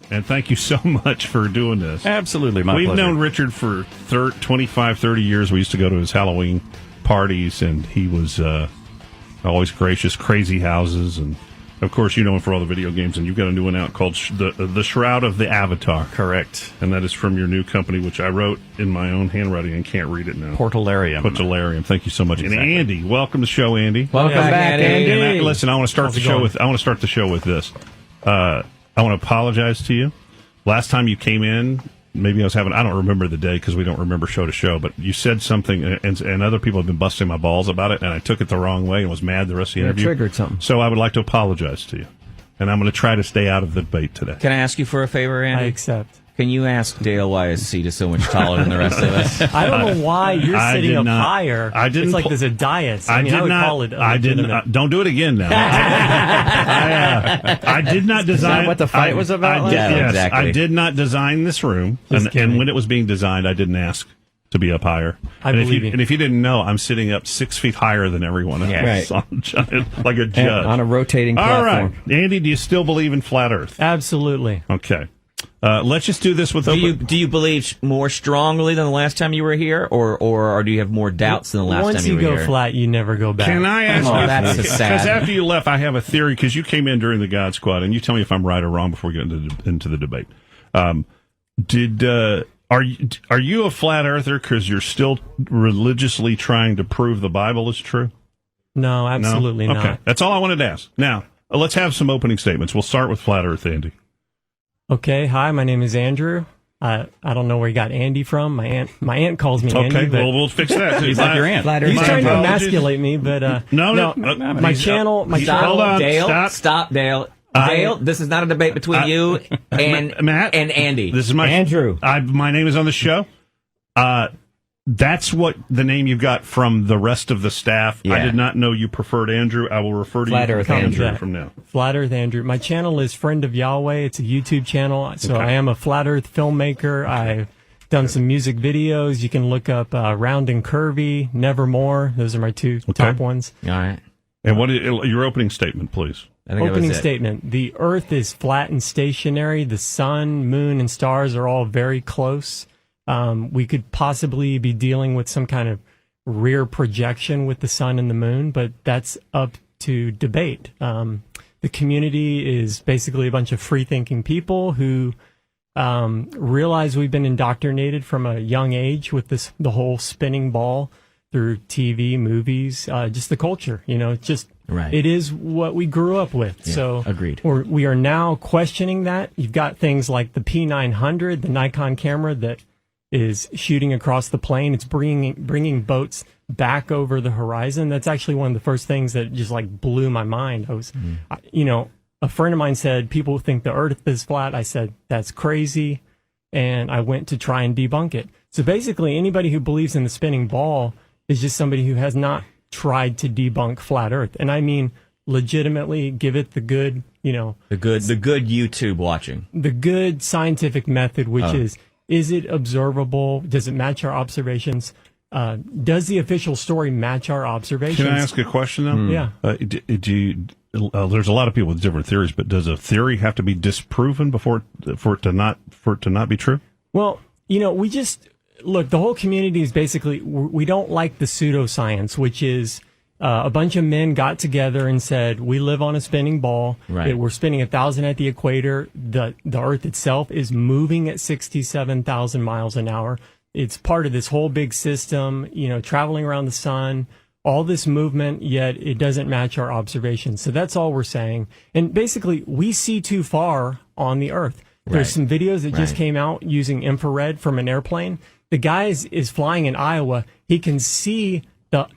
And thank you so much for doing this. Absolutely, my pleasure. We've known Richard for 25, 30 years. We used to go to his Halloween parties, and he was always gracious, crazy houses, and of course, you know him for all the video games, and you've got a new one out called The Shroud of the Avatar. Correct. And that is from your new company, which I wrote in my own handwriting and can't read it now. Portalarium. Thank you so much. Exactly. And Andy, welcome to the show, Andy. Welcome back, Andy. And listen, I want to start the show with this. I want to apologize to you. Last time you came in, maybe I don't remember the day because we don't remember show to show, but you said something, and other people have been busting my balls about it, and I took it the wrong way and was mad the rest of the interview. Triggered something. So I would like to apologize to you, and I'm going to try to stay out of the debate today. Can I ask you for a favor, Andy? I accept. Can you ask Dale why his seat is so much taller than the rest of us? I don't know why you're sitting up higher. It's like there's a diet. I would call it. Don't do it again now. I did not design. Is that what the fight was about? Exactly. I did not design this room, and when it was being designed, I didn't ask to be up higher. And if you didn't know, I'm sitting up 6 feet higher than everyone else, right. like a judge on a rotating platform. All right, Andy, do you still believe in flat Earth? Absolutely. Okay. Let's just do this with. Do you believe more strongly than the last time you were here, or do you have more doubts than the last time you were here? Once you go flat, you never go back. Can I ask you? That's sad. Because after you left, I have a theory. Because you came in during the God Squad, and you tell me if I'm right or wrong before we get into the debate. Are you a flat earther because you're still religiously trying to prove the Bible is true? No, absolutely not. Okay, that's all I wanted to ask. Now let's have some opening statements. We'll start with flat Earth, Andy. Okay, hi, my name is Andrew. I don't know where you got Andy from. My aunt calls me Andy. Okay, well, we'll fix that. He's like your aunt. He's trying to emasculate me, but no. My channel. Stop, Dale. Dale, this is not a debate between you and Matt and Andy. This is Andrew. My name is on the show. That's what the name you got from the rest of the staff. Yeah. I did not know you preferred Andrew. I will refer to Flat you Earth as Andrew Andrew. from now. Flat Earth Andrew. My channel is Friend of Yahweh. It's a YouTube channel. So I am a Flat Earth filmmaker. I've done some music videos. You can look up Round and Curvy, Nevermore. Those are my two top ones. All right. And what is your opening statement, please? Opening statement. The Earth is flat and stationary. The sun, moon, and stars are all very close. We could possibly be dealing with some kind of rear projection with the sun and the moon, but that's up to debate. The community is basically a bunch of free-thinking people who realize we've been indoctrinated from a young age with the whole spinning ball through TV, movies, just the culture. Right. It is what we grew up with. Yeah, so agreed. We are now questioning that. You've got things like the P900, the Nikon camera that is shooting across the plane. It's bringing boats back over the horizon. That's actually one of the first things that just like blew my mind. A friend of mine said, people think the Earth is flat. I said, that's crazy. And I went to try and debunk it. So basically, anybody who believes in the spinning ball is just somebody who has not tried to debunk flat Earth. And I mean, legitimately give it the good, the good YouTube watching, the good scientific method, which is it observable? Does it match our observations? Does the official story match our observations? Can I ask a question, though? Yeah. There's a lot of people with different theories, but does a theory have to be disproven for it to not be true? Well, we just look. The whole community is basically we don't like the pseudoscience, which is a bunch of men got together and said, we live on a spinning ball. Right. We're spinning 1,000 at the equator. The Earth itself is moving at 67,000 miles an hour. It's part of this whole big system, traveling around the sun, all this movement, yet it doesn't match our observations. So that's all we're saying. And basically, we see too far on the Earth. There's some videos that just came out using infrared from an airplane. The guy is flying in Iowa. He can see the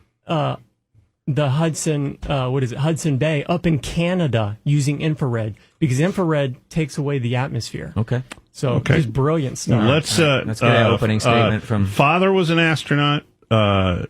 Hudson, Hudson Bay up in Canada using infrared because infrared takes away the atmosphere. Okay. So just brilliant stuff. Let's get an opening statement from Father was an astronaut.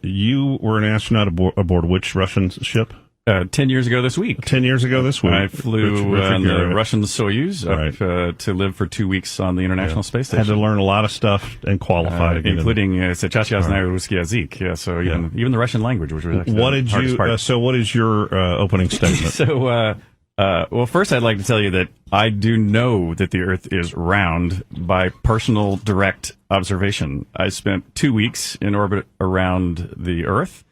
You were an astronaut aboard which Russian ship? 10 years ago this week. 10 years ago this week. I flew on the Russian Soyuz up to live for 2 weeks on the International Space Station. Had to learn a lot of stuff and qualify. Including Sechatya Znаю Ruski Yazik. Yeah, so even the Russian language, which was actually what is your opening statement? So Well, first I'd like to tell you that I do know that the Earth is round by personal direct observation. I spent 2 weeks in orbit around the Earth.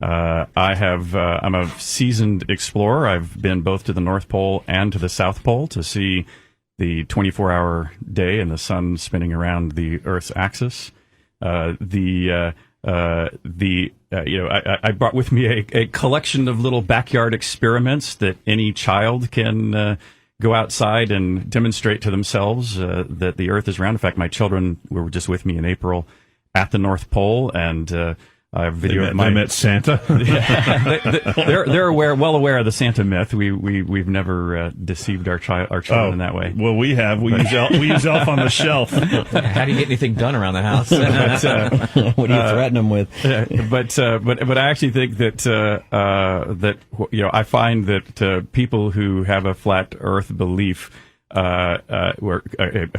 I'm a seasoned explorer. I've been both to the North Pole and to the South Pole to see the 24-hour day and the sun spinning around the Earth's axis. I brought with me a collection of little backyard experiments that any child can go outside and demonstrate to themselves that the Earth is round. In fact, my children were just with me in April at the North Pole, and I have video of I met Santa. They're well aware of the Santa myth. We've never deceived our children in that way. Well, we have. We use Elf on the Shelf. How do you get anything done around the house? What do you threaten them with? But I actually think that I find that people who have a flat Earth belief, a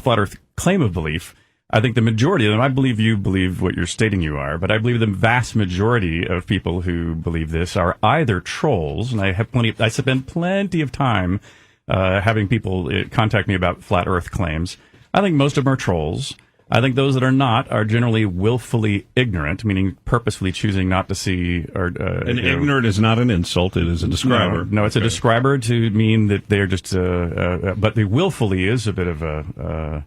flat Earth claim of belief, I think the majority of them, I believe you believe what you're stating you are, but I believe the vast majority of people who believe this are either trolls, and I spend plenty of time having people contact me about flat Earth claims. I think most of them are trolls. I think those that are not are generally willfully ignorant, meaning purposefully choosing not to see. Ignorant is not an insult; it is a describer. No, it's a describer to mean that they're just. But the willfully is a bit of a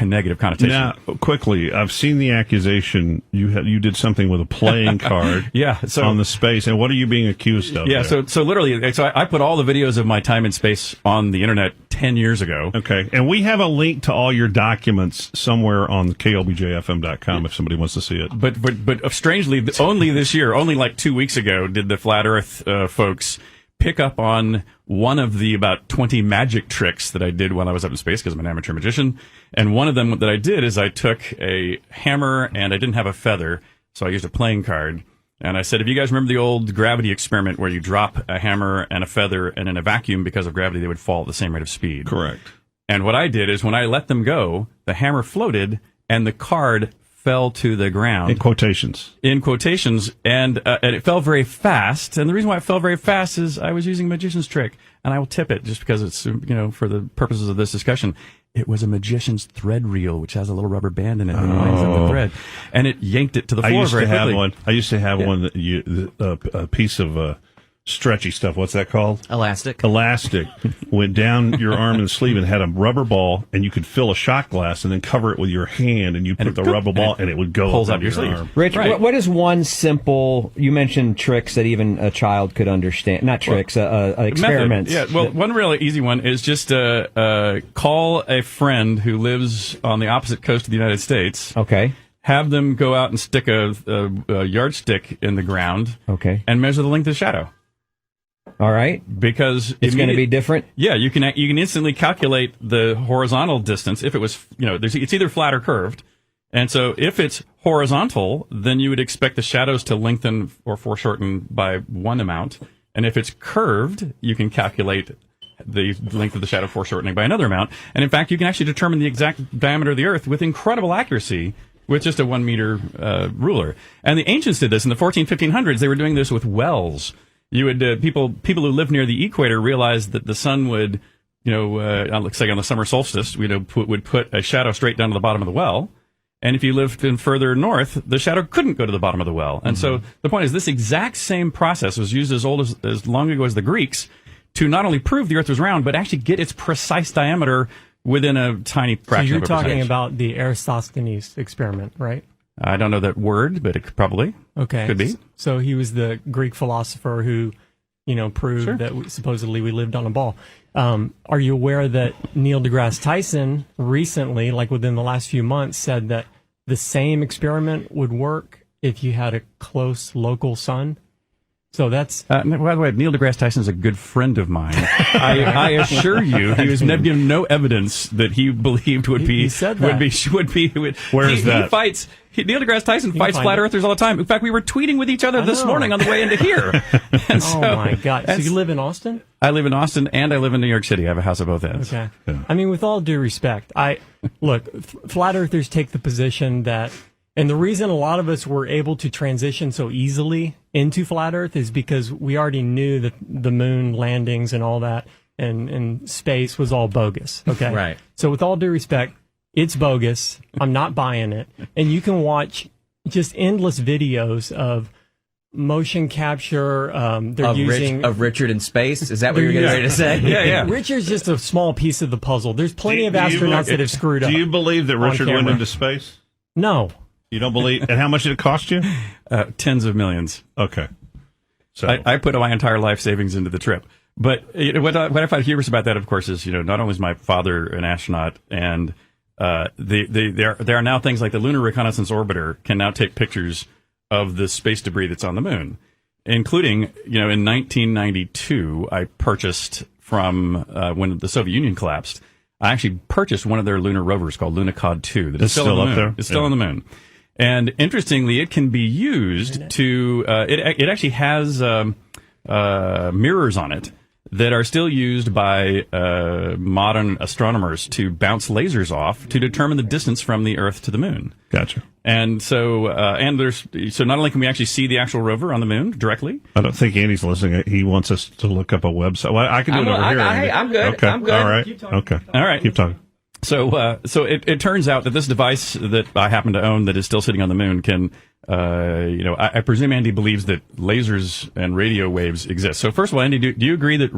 negative connotation. Now, quickly, I've seen the accusation you did something with a playing card on the space, and what are you being accused of? Yeah, so literally, I put all the videos of my time in space on the internet 10 years ago. Okay, and we have a link to all your documents somewhere on klbjfm.com if somebody wants to see it. But strangely, only this year, only like 2 weeks ago, did the Flat Earth folks pick up on one of the about 20 magic tricks that I did while I was up in space, because I'm an amateur magician. And one of them that I did is I took a hammer and I didn't have a feather, so I used a playing card. And I said, if you guys remember the old gravity experiment where you drop a hammer and a feather, and in a vacuum, because of gravity, they would fall at the same rate of speed. Correct. And what I did is when I let them go, the hammer floated and the card fell to the ground. In quotations, and it fell very fast. And the reason why it fell very fast is I was using a magician's trick, and I will tip it just because it's, for the purposes of this discussion. It was a magician's thread reel, which has a little rubber band in it that winds up the thread, and it yanked it to the floor very quickly. I used to have one that a piece of stretchy stuff. What's that called? Elastic Went down your arm and sleeve and had a rubber ball, and you could fill a shot glass and then cover it with your hand, and you put the rubber ball, and it would go pulls up up your sleeve. arm. Rich, what is one simple? You mentioned tricks that even a child could understand. Not tricks, experiments. Method. Yeah. Well, one really easy one is just call a friend who lives on the opposite coast of the United States. Okay. Have them go out and stick a yardstick in the ground. Okay. And measure the length of the shadow. All right, because it's going to be different. Yeah, you can instantly calculate the horizontal distance if it was, it's either flat or curved. And so if it's horizontal, then you would expect the shadows to lengthen or foreshorten by one amount. And if it's curved, you can calculate the length of the shadow foreshortening by another amount. And in fact, you can actually determine the exact diameter of the Earth with incredible accuracy with just a 1 meter ruler. And the ancients did this in the 1500s. They were doing this with wells. You would people who live near the equator realized that the sun would, looks like on the summer solstice, would put a shadow straight down to the bottom of the well. And if you lived in further north, the shadow couldn't go to the bottom of the well. And so the point is, this exact same process was used as long ago as the Greeks to not only prove the Earth was round, but actually get its precise diameter within a tiny fraction of a percentage. So you're talking about the Eratosthenes experiment, right? I don't know that word, but it could be. So he was the Greek philosopher who, proved that supposedly we lived on a ball. Are you aware that Neil deGrasse Tyson recently, like within the last few months, said that the same experiment would work if you had a close local sun? So that's... by the way, Neil deGrasse Tyson is a good friend of mine. I assure you, he was given no evidence that he believed would be... He said that. Where is that? Neil deGrasse Tyson fights flat earthers all the time. In fact, we were tweeting with each other this morning on the way into here. Oh, my God. So you live in Austin? I live in Austin, and I live in New York City. I have a house at both ends. Okay. Yeah. I mean, with all due respect, look, flat earthers take the position that And the reason a lot of us were able to transition so easily into flat Earth is because we already knew that the moon landings and all that and space was all bogus. Okay. Right. So with all due respect, it's bogus. I'm not buying it. And you can watch just endless videos of motion capture. They're using of Richard in space. Is that what you're getting ready to say? Yeah. Richard's just a small piece of the puzzle. There's plenty of astronauts that have screwed up. Do you believe that Richard went into space? No. You don't believe? And how much did it cost you? Tens of millions. Okay. So I put my entire life savings into the trip. But what I find humorous about that, of course, is not only is my father an astronaut, and there are now things like the Lunar Reconnaissance Orbiter can now take pictures of the space debris that's on the moon, including in 1992 I purchased from when the Soviet Union collapsed. I actually purchased one of their lunar rovers called Lunokhod 2. That is still on the up moon. there? It's still on the moon. And interestingly, it can be used to. It actually has mirrors on it that are still used by modern astronomers to bounce lasers off to determine the distance from the Earth to the moon. Gotcha. And so, so not only can we actually see the actual rover on the moon directly. I don't think Andy's listening. He wants us to look up a website. Well, I can do it over here. Andy. I'm good. Okay. I'm good. All right. Keep talking. Okay. All right. Keep talking. So it turns out that this device that I happen to own that is still sitting on the moon can, I presume Andy believes that lasers and radio waves exist. So first of all, Andy, do you agree that it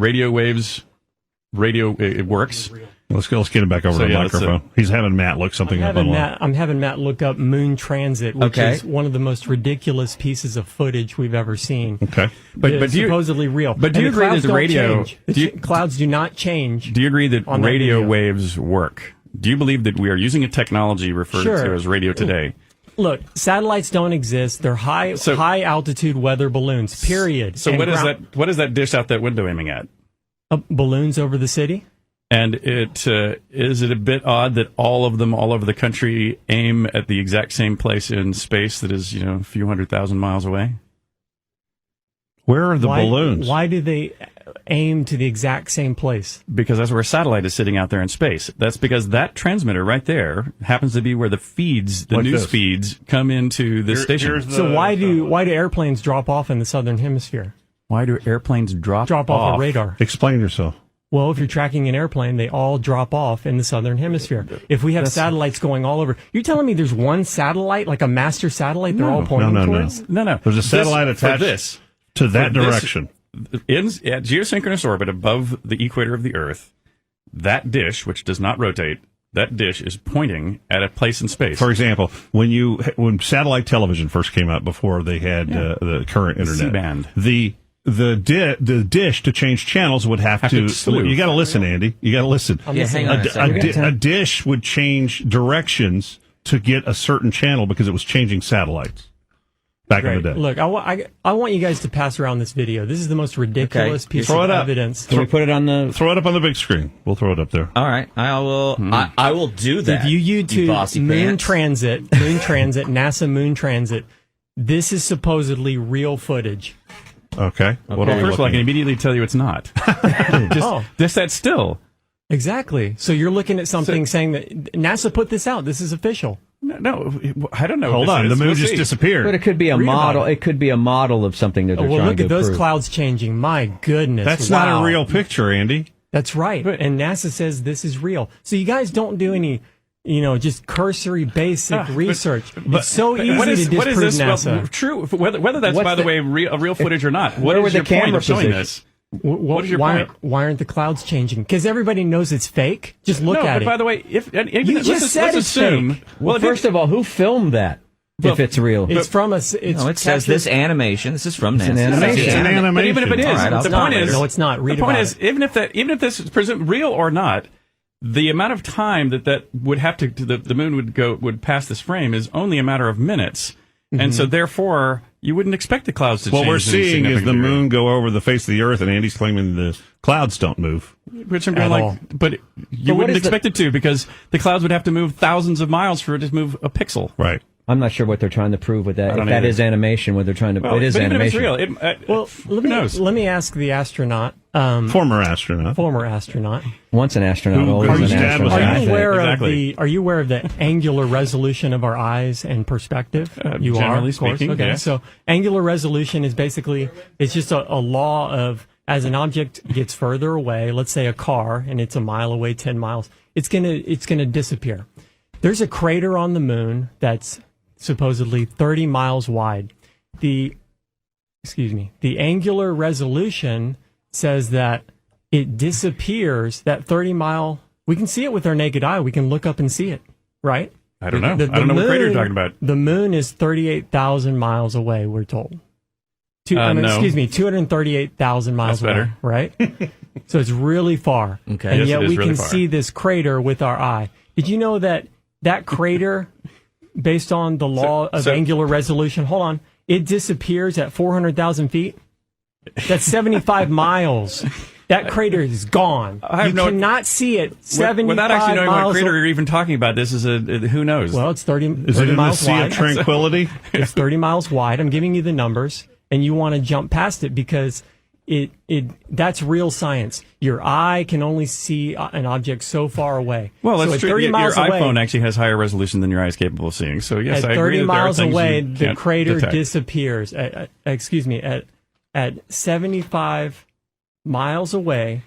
works? Let's get him back over the microphone. He's having Matt look something up online. I'm having Matt look up moon transit, which is one of the most ridiculous pieces of footage we've ever seen. Okay. But It's supposedly real. But do you agree that the radio clouds do not change? Do you agree that on that radio video. waves work? Do you believe that we are using a technology referred to as radio today? Look, satellites don't exist. They're high altitude weather balloons. Period. So And what is that dish out that window aiming at? Balloons over the city? And is it a bit odd that all of them all over the country aim at the exact same place in space that is, a few 100,000 miles away? Where are the balloons? Why do they aim to the exact same place? Because that's where a satellite is sitting out there in space. That's because that transmitter right there happens to be where the feeds, the news feeds, come into this station. So why do airplanes drop off in the southern hemisphere? Why do airplanes drop off a radar? Explain yourself. Well, if you're tracking an airplane, they all drop off in the southern hemisphere. If we have satellites going all over, you're telling me there's one satellite, like a master satellite, they're all pointing towards? No. There's a satellite attached to that direction. At geosynchronous orbit above the equator of the Earth, that dish, which does not rotate, that dish is pointing at a place in space. For example, when satellite television first came out before they had the current internet, C-band. The dish to change channels would have to you got to listen, Andy. You got to listen. Hang on a second. A dish would change directions to get a certain channel because it was changing satellites back in the day. Look, I want you guys to pass around this video. This is the most ridiculous piece of evidence. Can we put it on the? Throw it up on the big screen. We'll throw it up there. All right, I will. I will do that. If you YouTube moon transit, NASA moon transit, this is supposedly real footage. Okay. What First of all, I can immediately tell you it's not. Just that still. Exactly. So you're looking at something saying that NASA put this out. This is official. No, I don't know. Hold on. The moon just disappeared. But it could be a model. It could be a model of something that they're trying to look at those prove. clouds changing. My goodness. That's not a real picture, Andy. That's right. And NASA says this is real. So you guys don't do any, just cursory basic research. It's so easy to disprove NASA. Well, true. Whether that's, by the way, real footage or not. Where What is were your the point camera of showing positions? this? What is your point? Why aren't the clouds changing? Because everybody knows it's fake. Just look at it. By the way, You just said let's it's assume. fake. Well, first of all, who filmed that? If it's real, It's from us. It says this animation. This is from NASA. an animation. It's an animation. But even if it is, All right, the point is, no, it's not. Read the point about is, it. even if this is presumed real or not, the amount of time that would have to the moon would pass this frame is only a matter of minutes, and so therefore you wouldn't expect the clouds to change. What we're seeing is the significant moon go over the face of the Earth, and Andy's claiming the clouds don't move. Which I'm going like, but you what wouldn't is the- expect it to, because the clouds would have to move thousands of miles for it to move a pixel. Right. I'm not sure what they're trying to prove with that. If that is animation, what they're trying to. Well, it is but animation. Even if it's real. Let me ask the astronaut. Former astronaut. Once an astronaut, Who always his an dad was astronaut. Are you aware Exactly. of the angular resolution of our eyes and perspective? You generally are, of course. speaking, Okay, yes. so angular resolution is basically it's just a law of as an object gets further away. Let's say a car, and it's a mile away, 10 miles. It's gonna disappear. There's a crater on the moon that's supposedly 30 miles wide. The angular resolution says that it disappears, that 30-mile, we can see it with our naked eye. We can look up and see it, right? I don't know. I don't know what crater you're talking about. The moon is 38,000 miles away, we're told. 238,000 miles That's away, better. right? So it's really far. Okay. And Yes, yet it is we really can far. see this crater with our eye. Did you know that crater, based on the law of angular resolution, hold on, it disappears at 400,000 feet? That's 75 miles. That crater is gone. You cannot see it 75 Without actually knowing miles what crater you're even talking about, this is who knows? Well, it's 30, Is 30 it in the miles Sea wide. of Tranquility? It's 30 miles wide. I'm giving you the numbers, and you want to jump past it because that's real science. Your eye can only see an object so far away. Well, that's so at true. 30 Your miles away, iPhone actually has higher resolution than your eye is capable of seeing. So yes, at I 30 agree that miles there are things away, you the can't crater detect. disappears. At 75 miles away,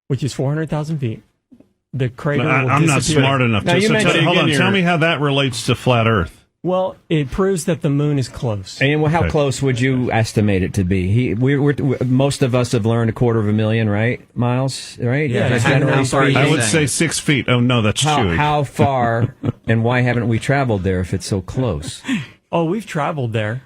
which is 400,000 feet, the crater will I'm not disappear. smart enough Now, to. you So mentioned- hold on. again, Tell me how that relates to flat Earth. Well, it proves that the moon is close. And how Okay. close would you estimate it to be? Most of us have learned 250,000, right? Miles, right? Yeah, That's how generally far speaking. I would saying? say 6 feet. Oh no, that's chewy. How far and why haven't we traveled there if it's so close? Oh, we've traveled there.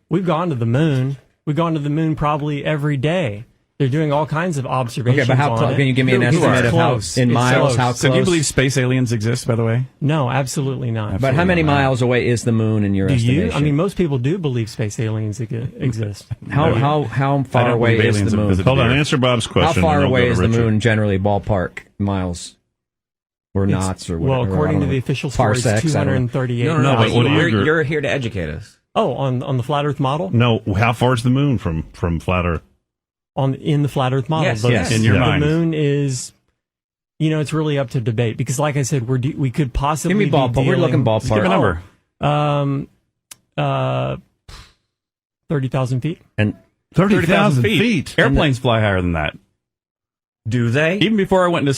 We've gone to the moon. We've gone to the moon probably every day. They're doing all kinds of observations. Okay, but how on close? it. Can you give me an It's estimate of how close. in It's miles? close. How close? So do you believe space aliens exist, by the way? No, absolutely not. But how many miles away is the moon in your Do estimation? you? I mean, most people do believe space aliens exist. how I far don't away believe is aliens the have moon? visited Hold on. the Earth. Answer Bob's How question. far and then we'll away go is to the Richard. moon generally, ballpark miles or knots or whatever? Well, according I to don't the know. official story, it's Parsecs, I don't know. 238. No, but what do you agree? you're here to educate us. Oh, on the flat Earth model? No, how far is the moon from flat Earth? In the flat Earth model. Yes, The- yes. In your the mind. moon is, it's really up to debate because, like I said, we could possibly Give me be ballpark. We're looking dealing- Just give a ballpark. number. 30,000 feet. And 30,000 feet. Airplanes fly higher than that. Do they? Even before I went into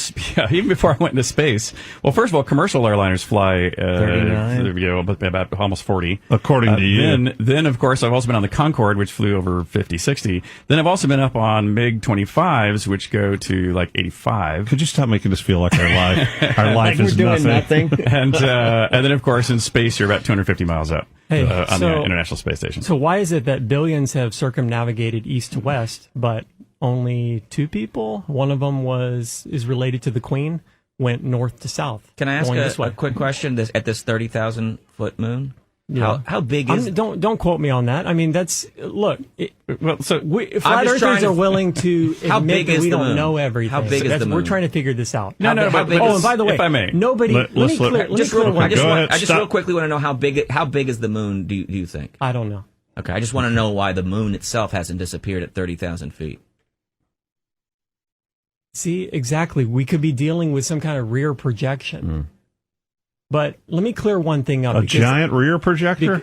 space. Well, first of all, commercial airliners fly 39. about almost 40. According to you. Then of course I've also been on the Concorde, which flew over 50, 60. Then I've also been up on MiG 25s, which go to like 85. Could you stop making us feel like our life like is we're doing nothing. And then of course in space you're about 250 miles up Hey, on so- the International Space Station. So why is it that billions have circumnavigated east to west, but only 2 people, one of them is related to the Queen, went north to south? Can I ask going this way? a quick question? At this 30,000 foot moon, Yeah. how big is? Don't quote me on that. I mean, that's look. Well, so Flat just trying earthers to- are willing to How admit big that is we the don't moon? know everything. How big is the We're moon? trying to figure this out. no, how but big Oh, is- and by the way, if I may. nobody. Let Let me me clear. Let me just clear real, one I just Go thing. ahead. I just Stop. real quickly want to know how big is the moon? Do you think? I don't know. Okay, I just want to know why the moon itself hasn't disappeared at 30,000 feet. See, exactly. We could be dealing with some kind of rear projection. But let me clear one thing up. A because- giant rear projector?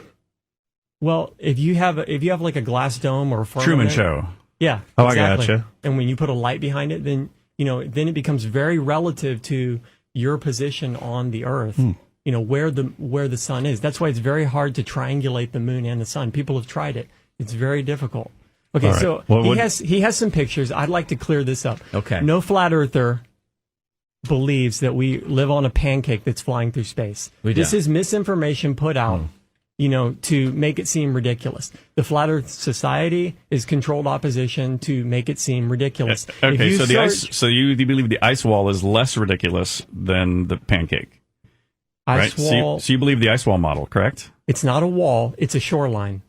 Well, if you have like a glass dome or a Truman firmament, Show. Yeah. Oh, I exactly. gotcha. And when you put a light behind it, then then it becomes very relative to your position on the Earth. Where the sun is. That's why it's very hard to triangulate the moon and the sun. People have tried it. It's very difficult. Okay, All right. so Well, he has some pictures. I'd like to clear this up. Okay. No flat earther believes that we live on a pancake that's flying through space. This don't. is misinformation put out, to make it seem ridiculous. The Flat Earth Society is controlled opposition to make it seem ridiculous. If Okay, you so search so you believe the ice wall is less ridiculous than the pancake, ice right? wall, So you believe the ice wall model, correct? it's not a wall, it's a shoreline.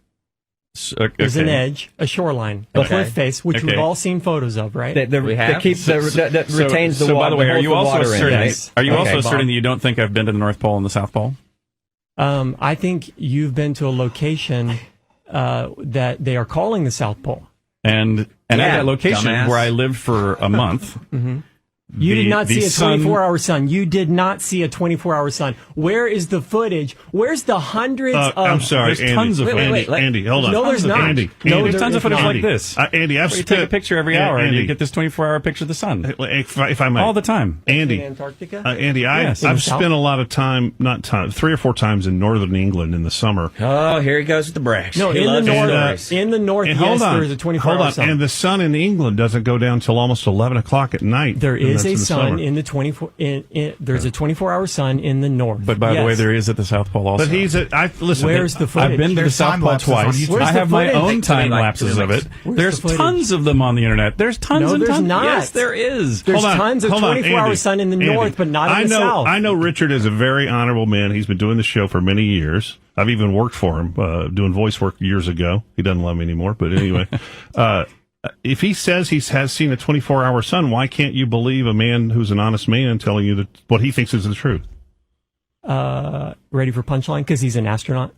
Okay. There's an edge, a shoreline, a Okay. cliff face, which Okay. we've all seen photos of, right? We have? that keeps that So- retains the so water. by the way, are holds you the also water in, asserting? right? Are you Okay, also Bob. asserting that you don't think I've been to the North Pole and the South Pole? I think you've been to a location that they are calling the South Pole. And at that location dumbass. where I lived for a month, You did not see a sun- 24-hour sun. You did not see a 24-hour sun. Where is the footage? Where's the hundreds of... I'm sorry, There's Andy. tons of Andy, hold on. No, there's not. Andy, No, There's there tons of is footage not. like this. Andy, I've Where you take a picture every hour and Andy, you get this 24-hour picture of the sun. if I might. All the time. Andy, In Antarctica? Andy, Yes. In I've the South? spent a lot of time, 3 or 4 times in northern England in the summer. Oh, here he goes with the brags. No, He in the loves north. stories. In the north, And yes, there is a 24-hour sun. And the sun in England doesn't go down till almost 11 o'clock at night. There and is that's a in the sun summer. in the 24. There's a 24-hour sun in the north. But by the way, Yes. there is at the South Pole also. But listen. Where's the footage? I've been to the There's South time Pole lapses on twice. YouTube. Where's I the have my footage? own time Like, lapses of it. Where's There's the footage? tons of them on the internet. There's tons No, and there's tons. not. Yes, there is. There's Hold on, tons of hold on, 24-hour Andy, sun in the Andy. north, but not in the south. I know Richard is a very honorable man. He's been doing the show for many years. I've even worked for him, doing voice work years ago. He doesn't love me anymore, but anyway. If he says he has seen a 24-hour sun, why can't you believe a man who's an honest man telling you that what he thinks is the truth? Ready for punchline? Because he's an astronaut.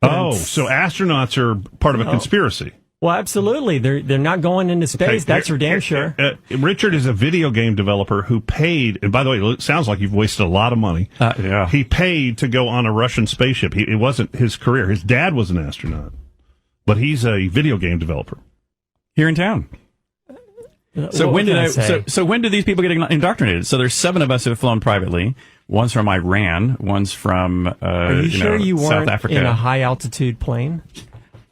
Oh, so astronauts are part of a conspiracy. Well, absolutely. They're not going into space. Okay, That's for damn sure. Richard is a video game developer who paid, and by the way, it sounds like you've wasted a lot of money. Yeah. He paid to go on a Russian spaceship. It wasn't his career. His dad was an astronaut, but he's a video game developer. Here in town. So What when can did I say? so when did these people get indoctrinated? So there's 7 of us who have flown privately. One's from Iran. One's from Are you sure you South weren't Africa. in a high altitude plane?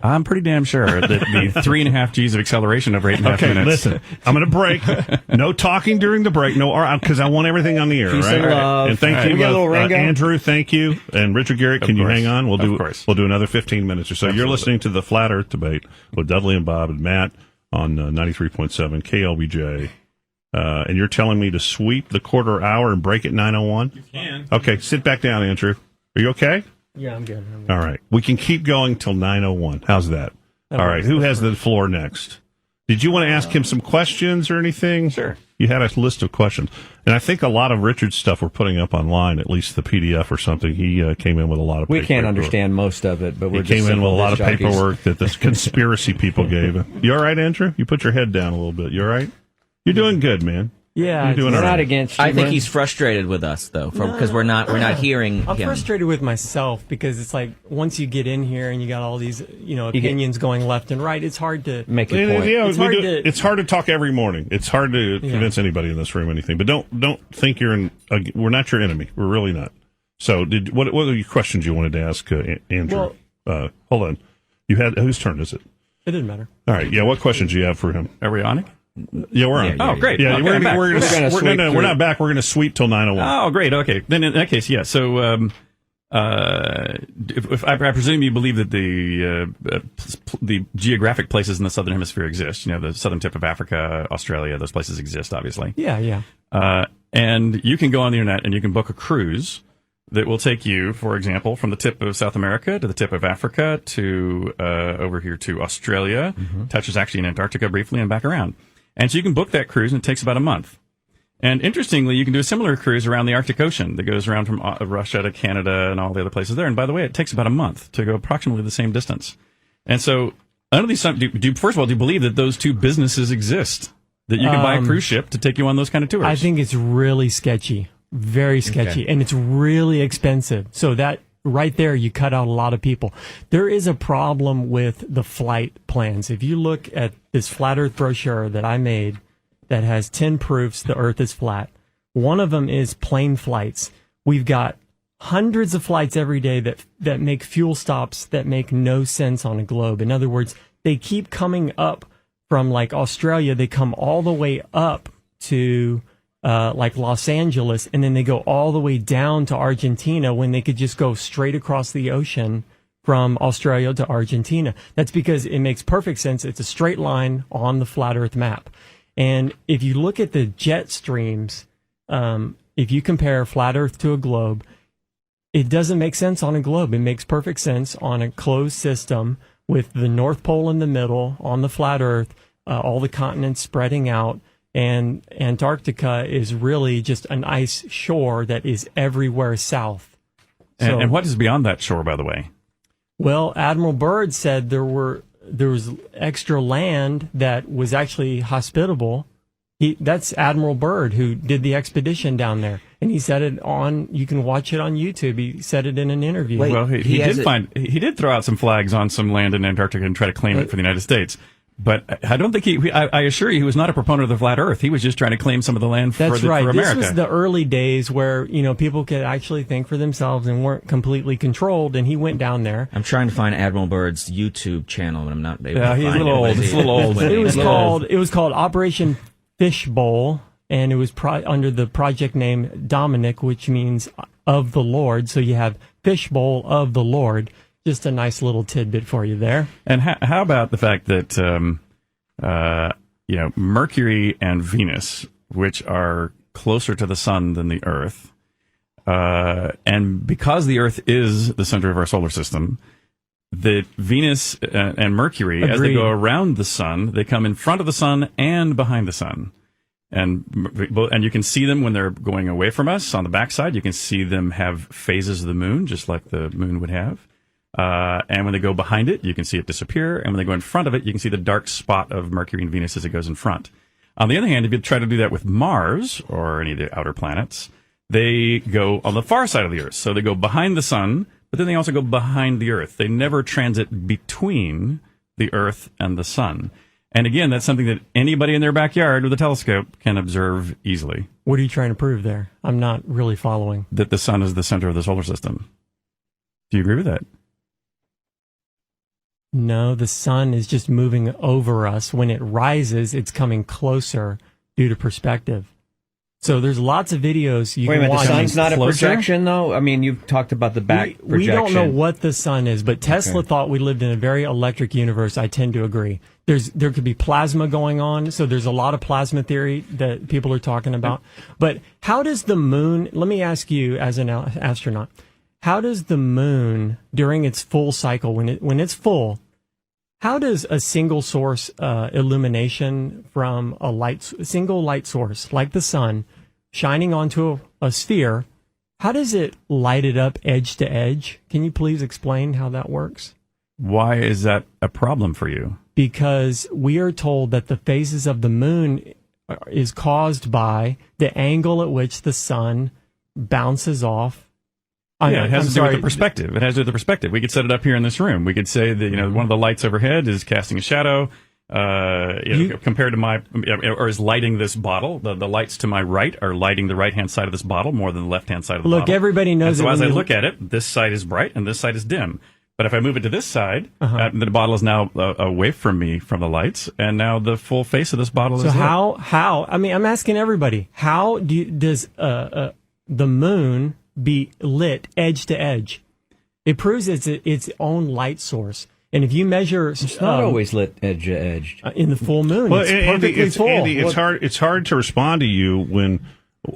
I'm pretty damn sure that the 3.5 G's of acceleration over 8.5 Okay, minutes. listen, I'm going to break. No talking during the break. No, because I want everything on the air. Peace right? and love. And thank All you, right. We got a little Ringo? Andrew. Thank you, and Richard Garrett. Can you course. hang on? Of course. We'll do another 15 minutes or so. You're listening to the Flat Earth Debate with Dudley and Bob and Matt on 93.7 KLBJ. And you're telling me to sweep the quarter hour and break at 9:01? You can. Okay, sit back down, Andrew. Are you okay? Yeah, I'm good. All right. We can keep going till 9:01. How's that? All right. Who has the floor next? Did you want to ask him some questions or anything? Sure. You had a list of questions. And I think a lot of Richard's stuff we're putting up online, at least the PDF or something. He came in with a lot of We paperwork. can't understand most of it, but He we're came just in with a simple lot of disc jockeys. paperwork that this conspiracy people gave him. You all right, Andrew? You put your head down a little bit. You all right? You're doing good, man. Yeah, You're doing We're all right. not against you, I think man. he's frustrated with us though, because we're not hearing I'm him. frustrated with myself because it's like once you get in here and you got all these opinions going left and right, it's hard to Make your point. Yeah, It's hard to- it's hard to talk every morning. It's hard to convince anybody in this room anything. But don't think you're we're not your enemy. We're really not. So what are your questions you wanted to ask Andrew? Hold on. You had whose turn is it? It didn't matter. All right. Yeah. What questions do you have for him? Are we on it? Yeah, we're on. Oh, great. Yeah, Okay, we're I'm back. we're sweep not back. We're going to sweep till 9:01. Oh, great. Okay. Then in that case, yeah. So, if I presume you believe that the geographic places in the southern hemisphere exist. You know, the southern tip of Africa, Australia, those places exist, obviously. Yeah. And you can go on the internet and you can book a cruise that will take you, for example, from the tip of South America to the tip of Africa to over here to Australia, touches actually in Antarctica briefly and back around. And so you can book that cruise and it takes about a month. And interestingly, you can do a similar cruise around the Arctic Ocean that goes around from Russia to Canada and all the other places there. And by the way, it takes about a month to go approximately the same distance. And so, under these, first of all, do you believe that those two businesses exist? That you can buy a cruise ship to take you on those kind of tours? I think it's really sketchy, very sketchy, and it's really expensive. So that right there, you cut out a lot of people. There is a problem with the flight plans. If you look at this flat Earth brochure that I made that has 10 proofs the Earth is flat, one of them is plane flights. We've got hundreds of flights every day that make fuel stops that make no sense on a globe. In other words, they keep coming up from like Australia. They come all the way up to like Los Angeles, and then they go all the way down to Argentina when they could just go straight across the ocean from Australia to Argentina. That's because it makes perfect sense. It's a straight line on the flat Earth map. And if you look at the jet streams, if you compare flat Earth to a globe, it doesn't make sense on a globe. It makes perfect sense on a closed system with the North Pole in the middle on the flat Earth, all the continents spreading out. And Antarctica is really just an ice shore that is everywhere south. And what is beyond that shore, by the way? Well, Admiral Byrd said there was extra land that was actually hospitable. That's Admiral Byrd who did the expedition down there, and he said it on. You can watch it on YouTube. He said it in an interview. Wait, Well, he did throw out some flags on some land in Antarctica and try to claim it for the United States. But I don't think I assure you, he was not a proponent of the flat Earth. He was just trying to claim some of the land for America. This was the early days where people could actually think for themselves and weren't completely controlled. And he went down there. I'm trying to find Admiral Byrd's YouTube channel, and I'm not able to find it. He's a little old. It's a little old. It was called Operation Fishbowl, and it was under the project name Dominic, which means of the Lord. So you have Fishbowl of the Lord. Just a nice little tidbit for you there. And how about the fact that Mercury and Venus, which are closer to the sun than the Earth, and because the Earth is the center of our solar system, that Venus and Mercury, as they go around the sun, they come in front of the sun and behind the sun. And you can see them when they're going away from us on the backside. You can see them have phases of the moon, just like the moon would have. And when they go behind it, you can see it disappear. And when they go in front of it, you can see the dark spot of Mercury and Venus as it goes in front. On the other hand, if you try to do that with Mars or any of the outer planets, they go on the far side of the Earth. So they go behind the sun, but then they also go behind the Earth. They never transit between the Earth and the sun. And again, that's something that anybody in their backyard with a telescope can observe easily. What are you trying to prove there? I'm not really following. That the sun is the center of the solar system. Do you agree with that? No, the sun is just moving over us. When it rises, it's coming closer due to perspective. So there's lots of videos you can watch. The sun's not closer. a projection, though? I mean, you've talked about the back projection. We don't know what the sun is, but Tesla thought we lived in a very electric universe. I tend to agree. There could be plasma going on, so there's a lot of plasma theory that people are talking about. But how does the moon, let me ask you as an astronaut, how does the moon, during its full cycle, when it's full, how does a single source illumination from a single light source, like the sun, shining onto a sphere, how does it light it up edge to edge? Can you please explain how that works? Why is that a problem for you? Because we are told that the phases of the moon is caused by the angle at which the sun bounces off. It has to do with the perspective. It has to do with the perspective. We could set it up here in this room. We could say that one of the lights overhead is casting a shadow, compared to or is lighting this bottle. The lights to my right are lighting the right hand side of this bottle more than the left hand side of the bottle. Look, everybody knows. And so as I look at it, this side is bright and this side is dim. But if I move it to this side, the bottle is now away from me from the lights, and now the full face of this bottle is lit. So how? I mean, I'm asking everybody. How does the moon be lit edge to edge? It proves it's its own light source. And if you measure, it's not always lit edge to edge. In the full moon, it's perfectly full. Andy, it's hard to respond to you when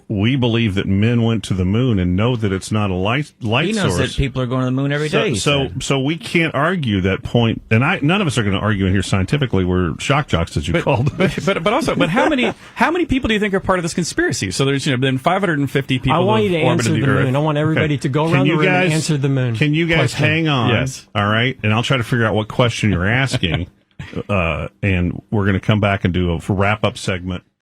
we believe that men went to the moon and know that it's not a light source. He knows that people are going to the moon every day. So we can't argue that point, and none of us are going to argue in here scientifically. We're shock jocks, as you called it. But how many people do you think are part of this conspiracy? So there's been 550 people. I want you to answer the moon. I want everybody to go around the room and answer the moon. Can you guys hang on? Yes. All right, and I'll try to figure out what question you're asking, and we're going to come back and do a wrap up segment.